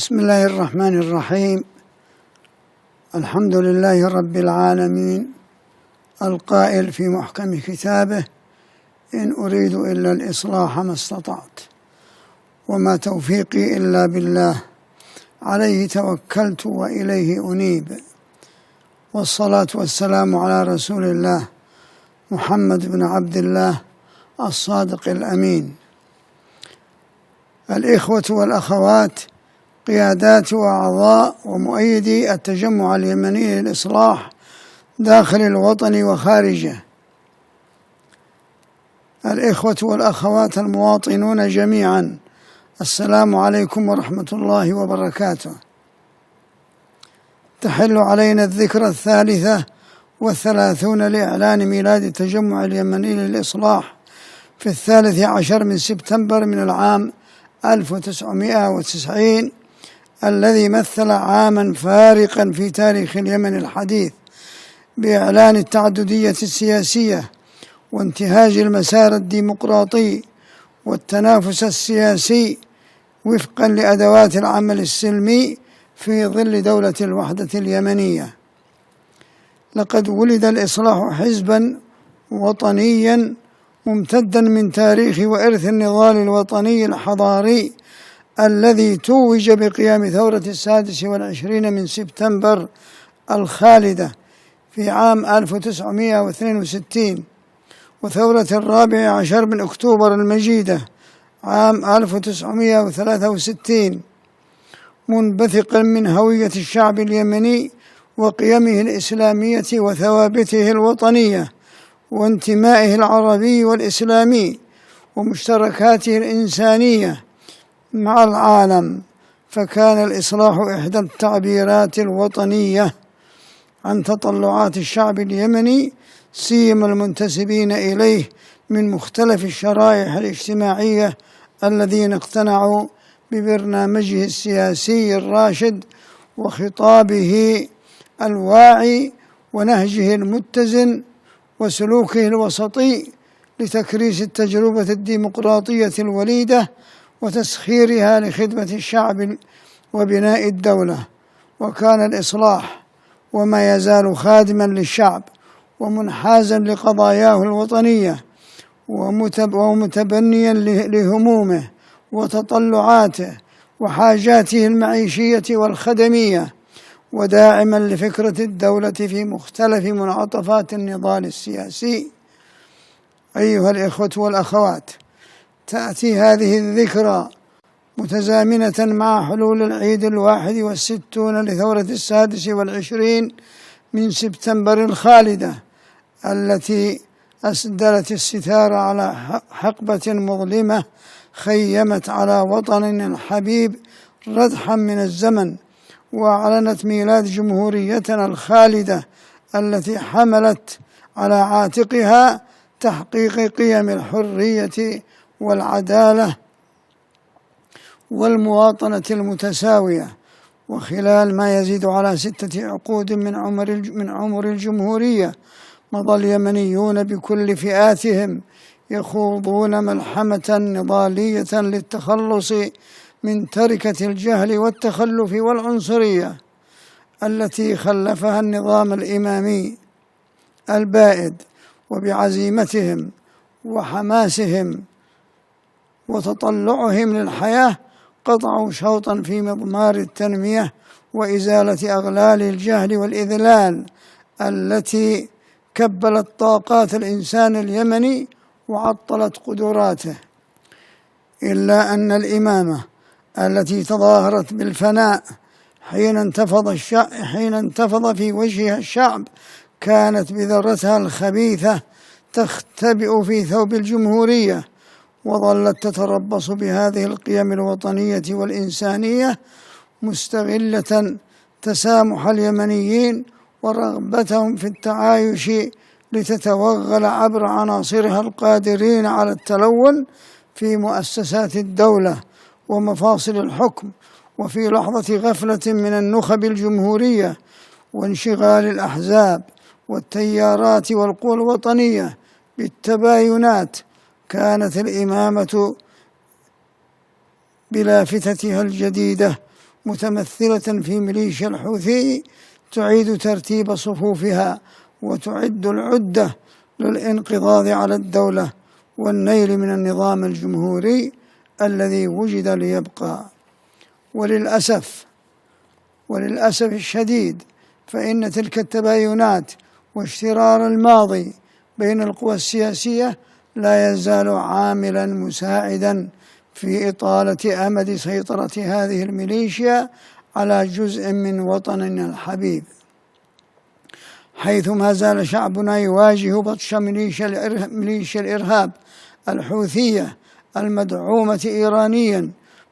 بسم الله الرحمن الرحيم. الحمد لله رب العالمين، القائل في محكم كتابه: إن أريد إلا الإصلاح ما استطعت، وما توفيقي إلا بالله، عليه توكلت وإليه أنيب. والصلاة والسلام على رسول الله محمد بن عبد الله الصادق الأمين. الإخوة والأخوات، قيادات وأعضاء ومؤيدي التجمع اليمني للإصلاح داخل الوطن وخارجه، الإخوة والأخوات المواطنون جميعا، السلام عليكم ورحمة الله وبركاته. تحل علينا الذكرى 33 لإعلان ميلاد التجمع اليمني للإصلاح في 13 من سبتمبر من العام 1990، الذي مثل عاما فارقا في تاريخ اليمن الحديث بإعلان التعددية السياسية وانتهاج المسار الديمقراطي والتنافس السياسي وفقا لأدوات العمل السلمي في ظل دولة الوحدة اليمنية. لقد ولد الإصلاح حزبا وطنيا ممتدا من تاريخ وإرث النضال الوطني الحضاري الذي توج بقيام ثورة 26 من سبتمبر الخالدة في عام 1962، وثورة 14 من أكتوبر المجيدة عام 1963، منبثقا من هوية الشعب اليمني وقيمه الإسلامية وثوابته الوطنية وانتمائه العربي والإسلامي ومشتركاته الإنسانية مع العالم. فكان الإصلاح إحدى التعبيرات الوطنية عن تطلعات الشعب اليمني، سيما المنتسبين إليه من مختلف الشرائح الاجتماعية الذين اقتنعوا ببرنامجه السياسي الراشد وخطابه الواعي ونهجه المتزن وسلوكه الوسطي لتكريس التجربة الديمقراطية الوليدة وتسخيرها لخدمة الشعب وبناء الدولة. وكان الإصلاح وما يزال خادما للشعب ومنحازا لقضاياه الوطنية ومتبنيا لهمومه وتطلعاته وحاجاته المعيشية والخدمية، وداعما لفكرة الدولة في مختلف منعطفات النضال السياسي. أيها الإخوة والأخوات، تأتي هذه الذكرى متزامنة مع حلول العيد 61 لثورة 26 من سبتمبر الخالدة، التي أسدلت الستار على حقبة مظلمة خيمت على وطننا الحبيب ردحا من الزمن، وأعلنت ميلاد جمهوريتنا الخالدة التي حملت على عاتقها تحقيق قيم الحرية والعدالة والمواطنة المتساوية. وخلال ما يزيد على 6 عقود من عمر الجمهورية، مضى اليمنيون بكل فئاتهم يخوضون ملحمة نضالية للتخلص من تركة الجهل والتخلف والعنصرية التي خلفها النظام الإمامي البائد. وبعزيمتهم وحماسهم وتطلعهم للحياة قطعوا شوطا في مضمار التنمية وإزالة أغلال الجهل والإذلال التي كبلت طاقات الإنسان اليمني وعطلت قدراته. إلا أن الإمامة التي تظاهرت بالفناء حين انتفض في وجهها الشعب كانت بذرتها الخبيثة تختبئ في ثوب الجمهورية، وظلت تتربص بهذه القيم الوطنية والإنسانية، مستغلة تسامح اليمنيين ورغبتهم في التعايش لتتوغل عبر عناصرها القادرين على التلون في مؤسسات الدولة ومفاصل الحكم، وفي لحظة غفلة من النخب الجمهورية وانشغال الأحزاب والتيارات والقوى الوطنية بالتباينات، كانت الإمامة بلافتتها الجديدة متمثلة في ميليشيا الحوثي تعيد ترتيب صفوفها وتعد العدة للانقضاض على الدولة والنيل من النظام الجمهوري الذي وجد ليبقى. وللأسف الشديد فإن تلك التباينات واشترار الماضي بين القوى السياسية لا يزال عاملا مساعدا في إطالة أمد سيطرة هذه الميليشيا على جزء من وطننا الحبيب، حيث ما زال شعبنا يواجه بطش ميليشيا الإرهاب الحوثية المدعومة إيرانيا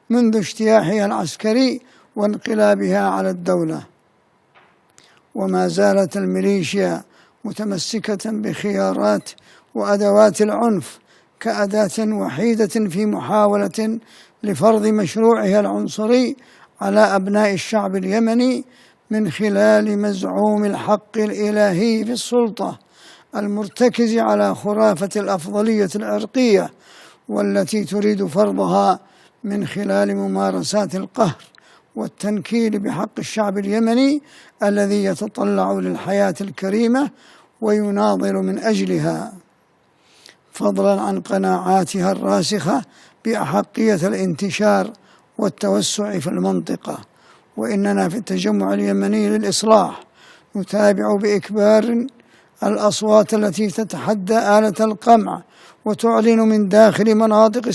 منذ اجتياحها العسكري وانقلابها على الدولة. وما زالت الميليشيا متمسكة بخيارات وأدوات العنف كأداة وحيدة في محاولة لفرض مشروعها العنصري على أبناء الشعب اليمني من خلال مزعوم الحق الإلهي في السلطة المرتكز على خرافة الأفضلية العرقية، والتي تريد فرضها من خلال ممارسات القهر والتنكيل بحق الشعب اليمني الذي يتطلع للحياة الكريمة ويناضل من أجلها، فضلا عن قناعاتها الراسخة بأحقية الانتشار والتوسع في المنطقة. وإننا في التجمع اليمني للإصلاح نتابع بإكبار الأصوات التي تتحدى آلة القمع وتعلن من داخل مناطق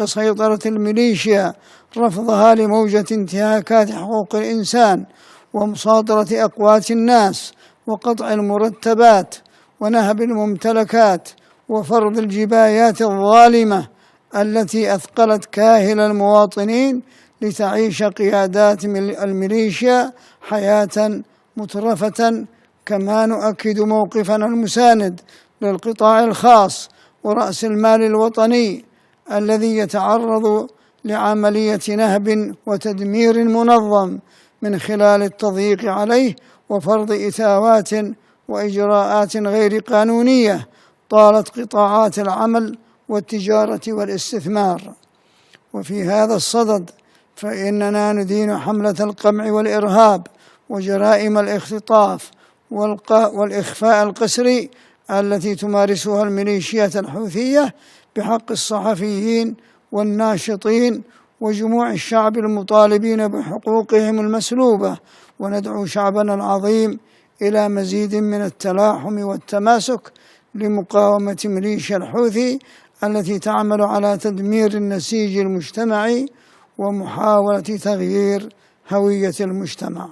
سيطرة الميليشيا رفضها لموجة انتهاكات حقوق الإنسان ومصادرة أقوات الناس وقطع المرتبات ونهب الممتلكات وفرض الجبايات الظالمة التي أثقلت كاهل المواطنين لتعيش قيادات الميليشيا حياة مترفة. كما نؤكد موقفنا المساند للقطاع الخاص ورأس المال الوطني الذي يتعرض لعملية نهب وتدمير منظم من خلال التضييق عليه وفرض إتاوات وإجراءات غير قانونية طالت قطاعات العمل والتجارة والاستثمار. وفي هذا الصدد فإننا ندين حملة القمع والإرهاب وجرائم الاختطاف والإخفاء القسري التي تمارسها الميليشيات الحوثية بحق الصحفيين والناشطين وجموع الشعب المطالبين بحقوقهم المسلوبة، وندعو شعبنا العظيم إلى مزيد من التلاحم والتماسك لمقاومة ميليشيا الحوثي التي تعمل على تدمير النسيج المجتمعي ومحاولة تغيير هوية المجتمع،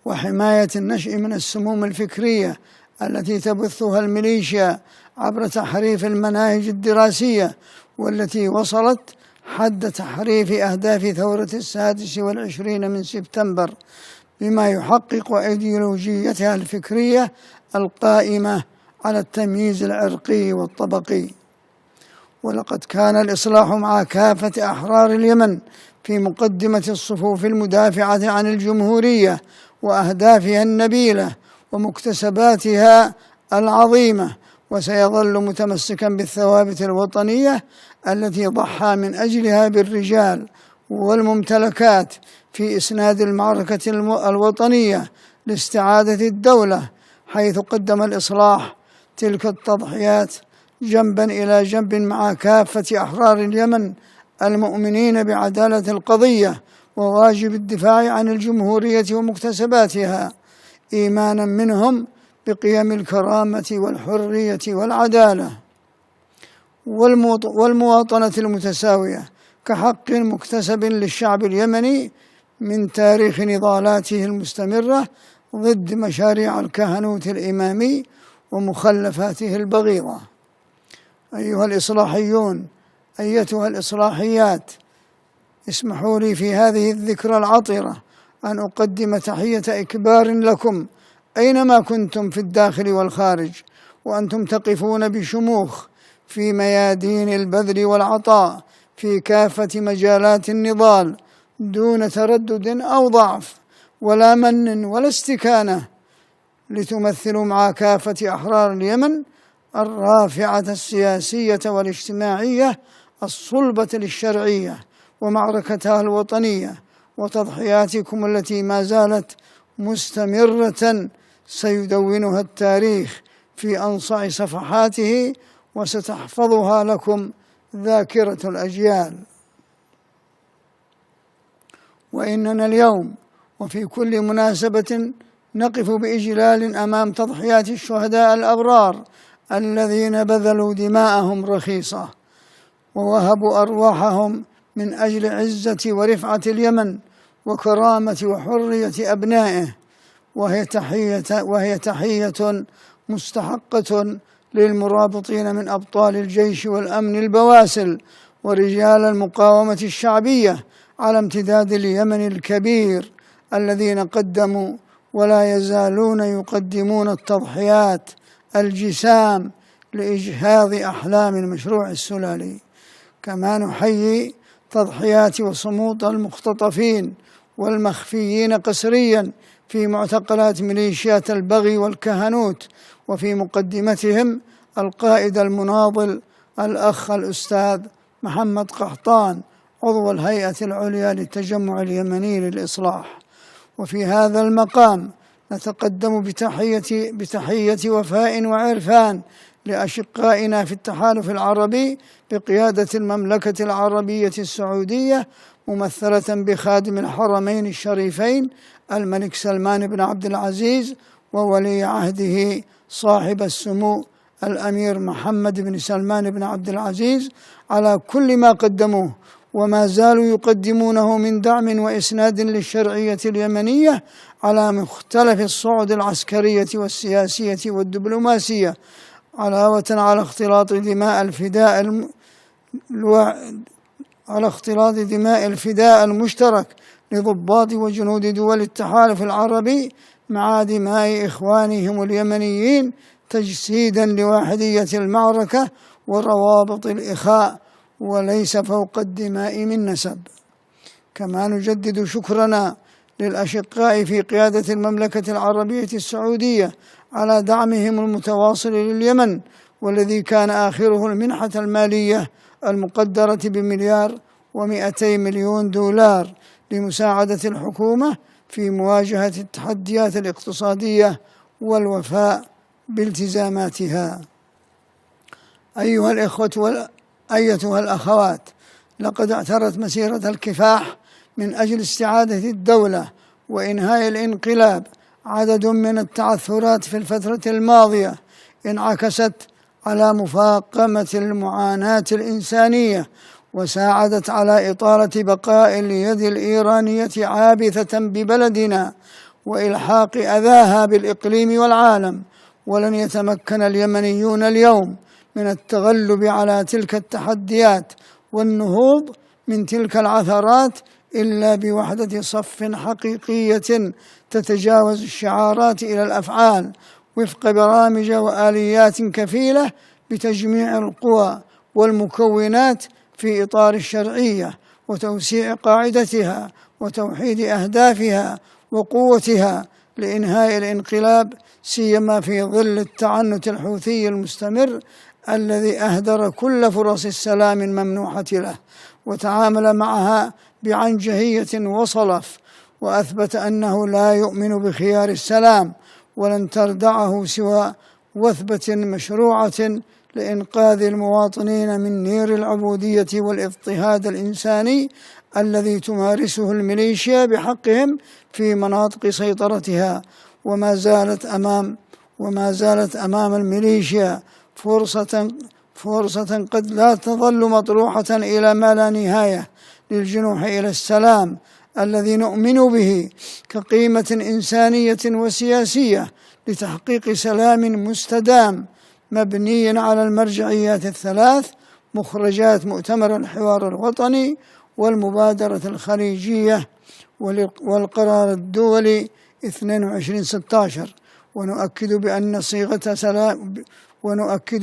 وحماية النشء من السموم الفكرية التي تبثها الميليشيا عبر تحريف المناهج الدراسية، والتي وصلت حد تحريف أهداف ثورة 26 من سبتمبر بما يحقق أيديولوجيتها الفكرية القائمة على التمييز العرقي والطبقي. ولقد كان الإصلاح مع كافة أحرار اليمن في مقدمة الصفوف المدافعة عن الجمهورية وأهدافها النبيلة ومكتسباتها العظيمة، وسيظل متمسكا بالثوابت الوطنية التي ضحى من أجلها بالرجال والممتلكات في إسناد المعركة الوطنية لاستعادة الدولة، حيث قدم الإصلاح تلك التضحيات جنبا إلى جنب مع كافة أحرار اليمن المؤمنين بعدالة القضية وواجب الدفاع عن الجمهورية ومكتسباتها، إيمانا منهم بقيم الكرامة والحرية والعدالة والمواطنة المتساوية كحق مكتسب للشعب اليمني من تاريخ نضالاته المستمرة ضد مشاريع الكهنوت الإمامي ومخلفاته البغيضة. أيها الإصلاحيون، أيتها الإصلاحيات، اسمحوا لي في هذه الذكرى العطرة أن أقدم تحية إكبار لكم أينما كنتم في الداخل والخارج، وأنتم تقفون بشموخ في ميادين البذل والعطاء في كافة مجالات النضال دون تردد أو ضعف ولا من ولا استكانة، لتمثلوا مع كافة أحرار اليمن الرافعة السياسية والاجتماعية الصلبة للشرعية ومعركتها الوطنية وتضحياتكم التي ما زالت مستمرة سيدونها التاريخ في أنصع صفحاته وستحفظها لكم ذاكرة الأجيال. وإننا اليوم وفي كل مناسبة نقف بإجلال أمام تضحيات الشهداء الأبرار الذين بذلوا دماءهم رخيصة ووهبوا أرواحهم من أجل عزة ورفعة اليمن وكرامة وحرية أبنائه، وهي تحية مستحقة للمرابطين من أبطال الجيش والأمن البواسل ورجال المقاومة الشعبية على امتداد اليمن الكبير الذين قدموا ولا يزالون يقدمون التضحيات الجسام لإجهاض أحلام المشروع السلالي. كما نحيي تضحيات وصمود المختطفين والمخفيين قسريا في معتقلات ميليشيات البغي والكهنوت، وفي مقدمتهم القائد المناضل الأخ الأستاذ محمد قحطان عضو الهيئة العليا للتجمع اليمني للإصلاح. وفي هذا المقام نتقدم بتحية وفاء وعرفان لأشقائنا في التحالف العربي بقيادة المملكة العربية السعودية ممثلة بخادم الحرمين الشريفين الملك سلمان بن عبد العزيز وولي عهده صاحب السمو الأمير محمد بن سلمان بن عبد العزيز على كل ما قدموه وما زالوا يقدمونه من دعم وإسناد للشرعية اليمنية على مختلف الصعد العسكرية والسياسية والدبلوماسية، علاوة على اختلاط دماء الفداء المشترك لضباط وجنود دول التحالف العربي مع دماء إخوانهم اليمنيين تجسيدا لواحدية المعركة وروابط الإخاء وليس فوق الدماء من نسب. كما نجدد شكرنا للأشقاء في قيادة المملكة العربية السعودية على دعمهم المتواصل لليمن، والذي كان آخره المنحة المالية المقدرة $1,200,000,000 لمساعدة الحكومة في مواجهة التحديات الاقتصادية والوفاء بالتزاماتها. أيها الإخوة أيتها الأخوات، لقد اعترت مسيرة الكفاح من أجل استعادة الدولة وإنهاء الانقلاب عدد من التعثرات في الفترة الماضية انعكست على مفاقمة المعاناة الإنسانية وساعدت على إطالة بقاء اليد الإيرانية عابثة ببلدنا وإلحاق أذاها بالإقليم والعالم. ولن يتمكن اليمنيون اليوم من التغلب على تلك التحديات والنهوض من تلك العثرات إلا بوحدة صف حقيقية تتجاوز الشعارات إلى الأفعال، وفق برامج وآليات كفيلة بتجميع القوى والمكونات في إطار الشرعية وتوسيع قاعدتها وتوحيد أهدافها وقوتها لإنهاء الانقلاب، سيما في ظل التعنت الحوثي المستمر الذي أهدر كل فرص السلام الممنوحة له وتعامل معها بعنجهية وصلف، وأثبت أنه لا يؤمن بخيار السلام ولن تردعه سوى وثبة مشروعة لإنقاذ المواطنين من نير العبودية والاضطهاد الإنساني الذي تمارسه الميليشيا بحقهم في مناطق سيطرتها. وما زالت أمام الميليشيا فرصة قد لا تظل مطروحة إلى ما لا نهاية للجنوح إلى السلام الذي نؤمن به كقيمة إنسانية وسياسية لتحقيق سلام مستدام مبني على المرجعيات الثلاث: مخرجات مؤتمر الحوار الوطني والمبادرة الخليجية والقرار الدولي 2216. ونؤكد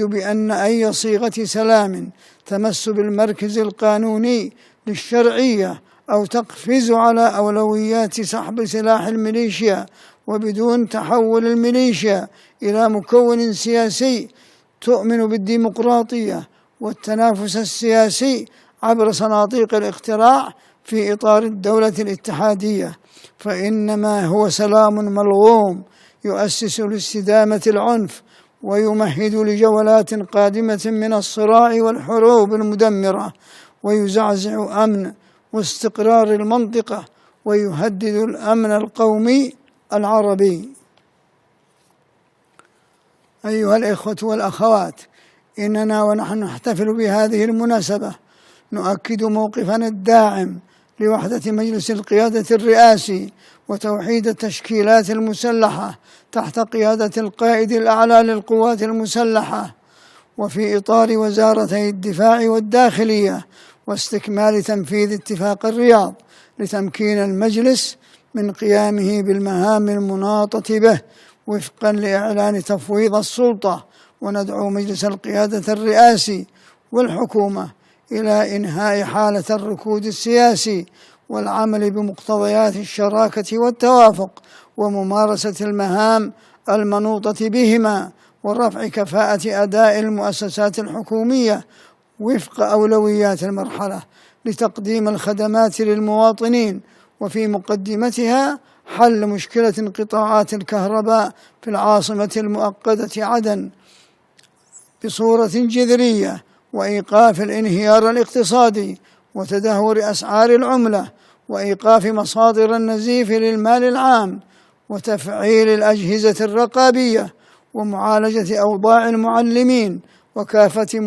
بأن أي صيغة سلام تمس بالمركز القانوني للشرعية أو تقفز على أولويات سحب سلاح الميليشيا وبدون تحول الميليشيا إلى مكون سياسي تؤمن بالديمقراطية والتنافس السياسي عبر صناديق الاقتراع في إطار الدولة الاتحادية، فإنما هو سلام ملغوم يؤسس لاستدامة العنف ويمهد لجولات قادمة من الصراع والحروب المدمرة، ويزعزع أمن واستقرار المنطقة، ويهدد الأمن القومي العربي. أيها الإخوة والأخوات، إننا ونحن نحتفل بهذه المناسبة نؤكد موقفنا الداعم لوحدة مجلس القيادة الرئاسي وتوحيد التشكيلات المسلحة تحت قيادة القائد الأعلى للقوات المسلحة، وفي إطار وزارتي الدفاع والداخلية، واستكمال تنفيذ اتفاق الرياض لتمكين المجلس من قيامه بالمهام المناطة به وفقا لإعلان تفويض السلطة. وندعو مجلس القيادة الرئاسي والحكومة إلى إنهاء حالة الركود السياسي والعمل بمقتضيات الشراكة والتوافق وممارسة المهام المنوطة بهما، ورفع كفاءة أداء المؤسسات الحكومية وفق أولويات المرحلة لتقديم الخدمات للمواطنين، وفي مقدمتها حل مشكلة انقطاعات الكهرباء في العاصمة المؤقتة عدن بصورة جذرية، وإيقاف الانهيار الاقتصادي وتدهور أسعار العملة، وإيقاف مصادر النزيف للمال العام، وتفعيل الأجهزة الرقابية، ومعالجة أوضاع المعلمين وكافة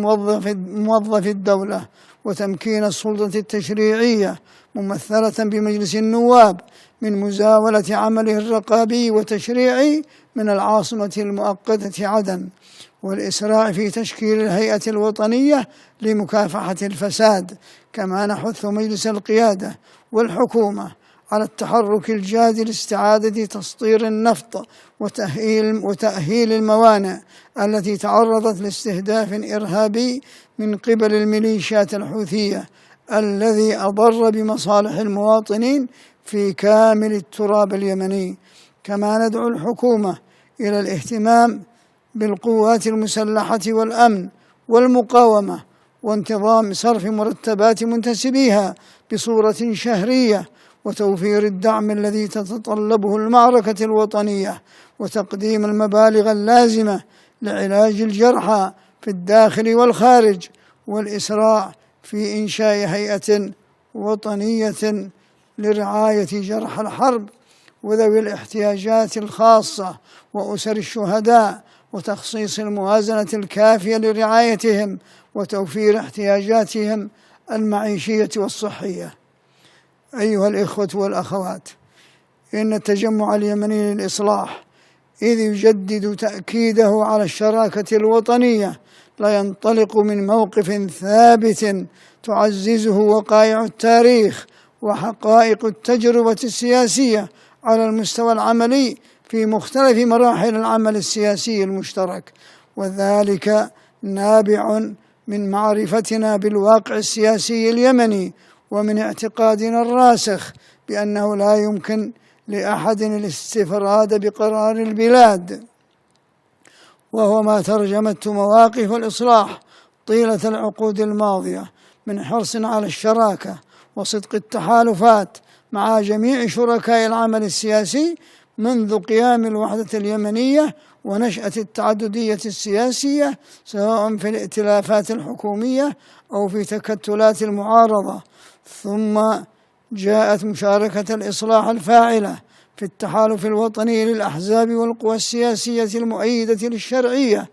موظفي الدولة، وتمكين السلطة التشريعية ممثلة بمجلس النواب من مزاولة عمله الرقابي والتشريعي من العاصمة المؤقتة عدن، والإسراع في تشكيل الهيئة الوطنية لمكافحة الفساد. كما نحث مجلس القيادة والحكومة على التحرك الجاد لاستعادة تسطير النفط وتأهيل الموانئ التي تعرضت لاستهداف إرهابي من قبل الميليشيات الحوثية الذي أضر بمصالح المواطنين في كامل التراب اليمني. كما ندعو الحكومة إلى الاهتمام بالقوات المسلحة والأمن والمقاومة، وانتظام صرف مرتبات منتسبيها بصورة شهرية، وتوفير الدعم الذي تتطلبه المعركة الوطنية، وتقديم المبالغ اللازمة لعلاج الجرحى في الداخل والخارج، والإسراع في إنشاء هيئة وطنية لرعاية جرحى الحرب وذوي الاحتياجات الخاصة وأسر الشهداء، وتخصيص الموازنة الكافية لرعايتهم وتوفير احتياجاتهم المعيشية والصحية. أيها الإخوة والأخوات، إن التجمع اليمني للإصلاح إذ يجدد تأكيده على الشراكة الوطنية لا ينطلق من موقف ثابت تعززه وقائع التاريخ وحقائق التجربة السياسية على المستوى العملي في مختلف مراحل العمل السياسي المشترك، وذلك نابع من معرفتنا بالواقع السياسي اليمني ومن اعتقادنا الراسخ بأنه لا يمكن لأحد الاستفراد بقرار البلاد، وهو ما ترجمته مواقف الإصلاح طيلة العقود الماضية من حرص على الشراكة وصدق التحالفات مع جميع شركاء العمل السياسي منذ قيام الوحدة اليمنية ونشأة التعددية السياسية، سواء في الائتلافات الحكومية أو في تكتلات المعارضة. ثم جاءت مشاركة الإصلاح الفاعلة في التحالف الوطني للأحزاب والقوى السياسية المؤيدة للشرعية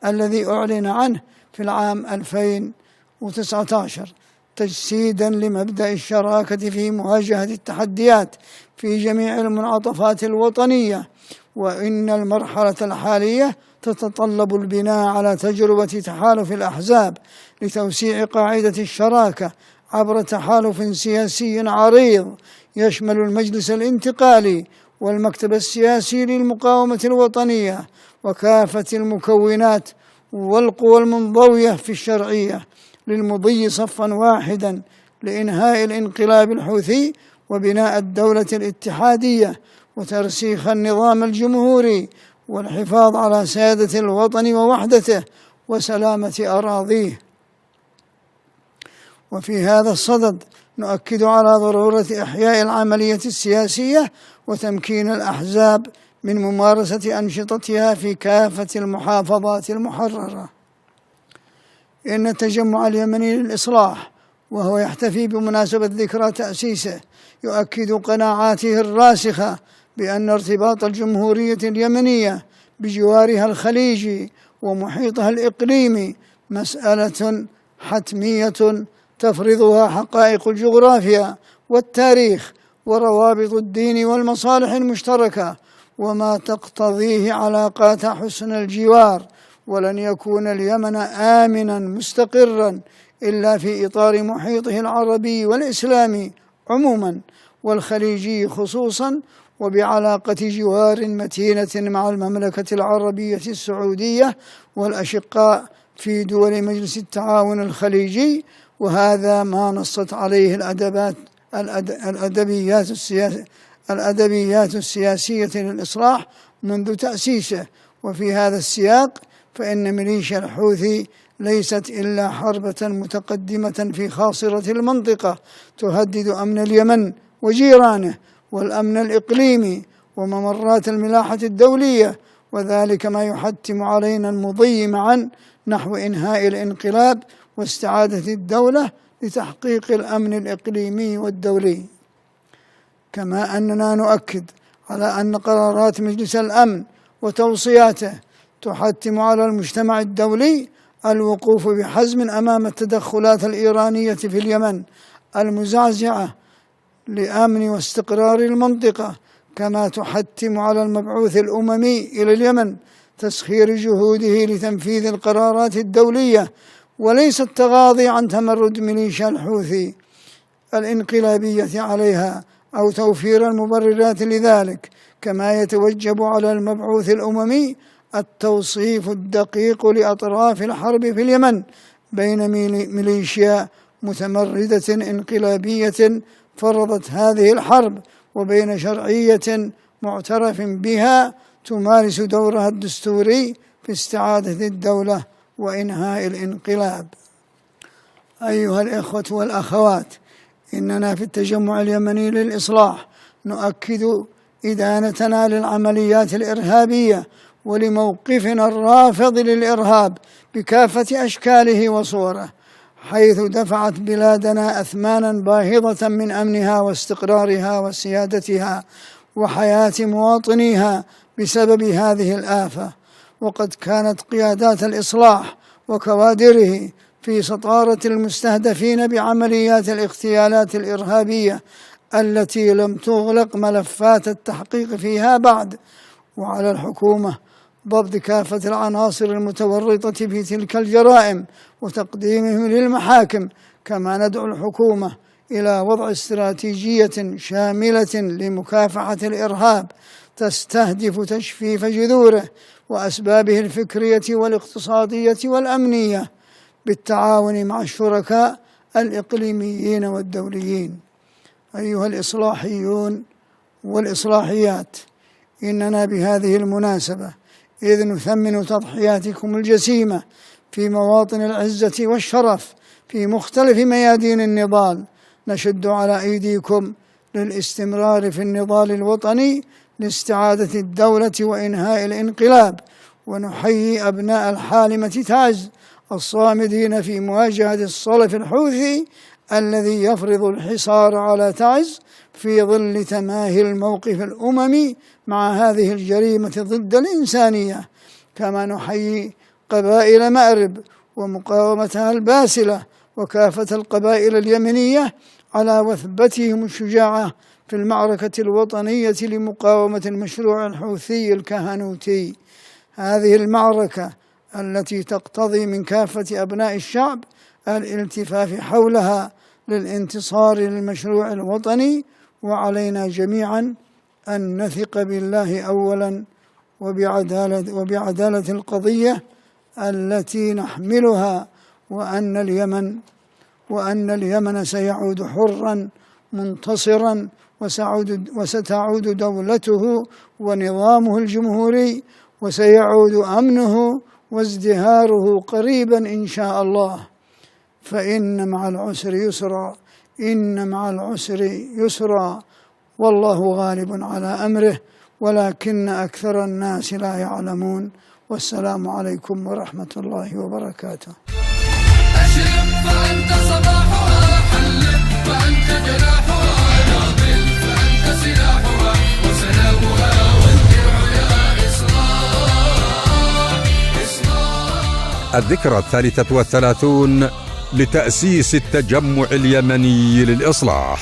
الذي أعلن عنه في العام 2019 تجسيدا لمبدأ الشراكة في مواجهة التحديات في جميع المنعطفات الوطنية. وإن المرحلة الحالية تتطلب البناء على تجربة تحالف الأحزاب لتوسيع قاعدة الشراكة عبر تحالف سياسي عريض يشمل المجلس الانتقالي والمكتب السياسي للمقاومة الوطنية وكافة المكونات والقوى المنضوية في الشرعية للمضي صفا واحدا لإنهاء الانقلاب الحوثي وبناء الدولة الاتحادية وترسيخ النظام الجمهوري والحفاظ على سيادة الوطن ووحدته وسلامة أراضيه. وفي هذا الصدد نؤكد على ضرورة إحياء العملية السياسية وتمكين الأحزاب من ممارسة أنشطتها في كافة المحافظات المحررة. إن التجمع اليمني للإصلاح، وهو يحتفي بمناسبة ذكرى تأسيسه، يؤكد قناعاته الراسخة بأن ارتباط الجمهورية اليمنية بجوارها الخليجي ومحيطها الإقليمي مسألة حتمية تفرضها حقائق الجغرافيا والتاريخ وروابط الدين والمصالح المشتركة، وما تقتضيه علاقات حسن الجوار. ولن يكون اليمن آمنا مستقرا إلا في إطار محيطه العربي والإسلامي عموما والخليجي خصوصا، وبعلاقة جوار متينة مع المملكة العربية السعودية والأشقاء في دول مجلس التعاون الخليجي. وهذا ما نصت عليه الأدبيات السياسية للإصلاح منذ تأسيسه. وفي هذا السياق فإن ميليشيا الحوثي ليست إلا حربة متقدمة في خاصرة المنطقة تهدد أمن اليمن وجيرانه والأمن الإقليمي وممرات الملاحة الدولية، وذلك ما يحتم علينا المضي معا نحو إنهاء الانقلاب واستعادة الدولة لتحقيق الأمن الإقليمي والدولي. كما أننا نؤكد على أن قرارات مجلس الأمن وتوصياته تحتم على المجتمع الدولي الوقوف بحزم أمام التدخلات الإيرانية في اليمن المزعزعة لأمن واستقرار المنطقة، كما تحتم على المبعوث الأممي إلى اليمن تسخير جهوده لتنفيذ القرارات الدولية، وليس التغاضي عن تمرد ميليشيا الحوثي الانقلابية عليها أو توفير المبررات لذلك. كما يتوجب على المبعوث الأممي التوصيف الدقيق لأطراف الحرب في اليمن بين ميليشيا متمردة انقلابية فرضت هذه الحرب وبين شرعية معترف بها تمارس دورها الدستوري في استعادة الدولة وإنهاء الانقلاب. أيها الإخوة والأخوات، إننا في التجمع اليمني للإصلاح نؤكد إدانتنا للعمليات الإرهابية ولموقفنا الرافض للإرهاب بكافة أشكاله وصوره، حيث دفعت بلادنا أثمانا باهظة من أمنها واستقرارها وسيادتها وحياة مواطنيها بسبب هذه الآفة. وقد كانت قيادات الإصلاح وكوادره في سطارة المستهدفين بعمليات الاغتيالات الإرهابية التي لم تغلق ملفات التحقيق فيها بعد، وعلى الحكومة ضبط كافة العناصر المتورطة في تلك الجرائم وتقديمهم للمحاكم. كما ندعو الحكومة إلى وضع استراتيجية شاملة لمكافحة الإرهاب تستهدف تجفيف جذوره وأسبابه الفكرية والاقتصادية والأمنية بالتعاون مع الشركاء الإقليميين والدوليين. أيها الإصلاحيون والإصلاحيات، إننا بهذه المناسبة إذ نثمن تضحياتكم الجسيمة في مواطن العزة والشرف في مختلف ميادين النضال، نشد على أيديكم للاستمرار في النضال الوطني لاستعادة الدولة وإنهاء الانقلاب، ونحيي أبناء الحالمة تعز الصامدين في مواجهة الصلف الحوثي الذي يفرض الحصار على تعز في ظل تماهي الموقف الأممي مع هذه الجريمة ضد الإنسانية. كما نحيي قبائل مأرب ومقاومتها الباسلة وكافة القبائل اليمنية على وثبتهم الشجاعة في المعركة الوطنية لمقاومة المشروع الحوثي الكهنوتي. هذه المعركة التي تقتضي من كافة أبناء الشعب الالتفاف حولها للانتصار للمشروع الوطني، وعلينا جميعا أن نثق بالله أولا وبعدالة القضية التي نحملها، وأن اليمن سيعود حرا منتصرا، وستعود دولته ونظامه الجمهوري، وسيعود أمنه وازدهاره قريبا إن شاء الله، فإن مع العسر يسرا، إن مع العسر يسرا، والله غالب على أمره ولكن أكثر الناس لا يعلمون. والسلام عليكم ورحمة الله وبركاته. أشرق فأنت صباحها، حلق فأنت جناحها، ناضل فأنت سلاحها وسلامها، والدرع يا إصلاح. الذكرى 33 لتأسيس التجمع اليمني للإصلاح.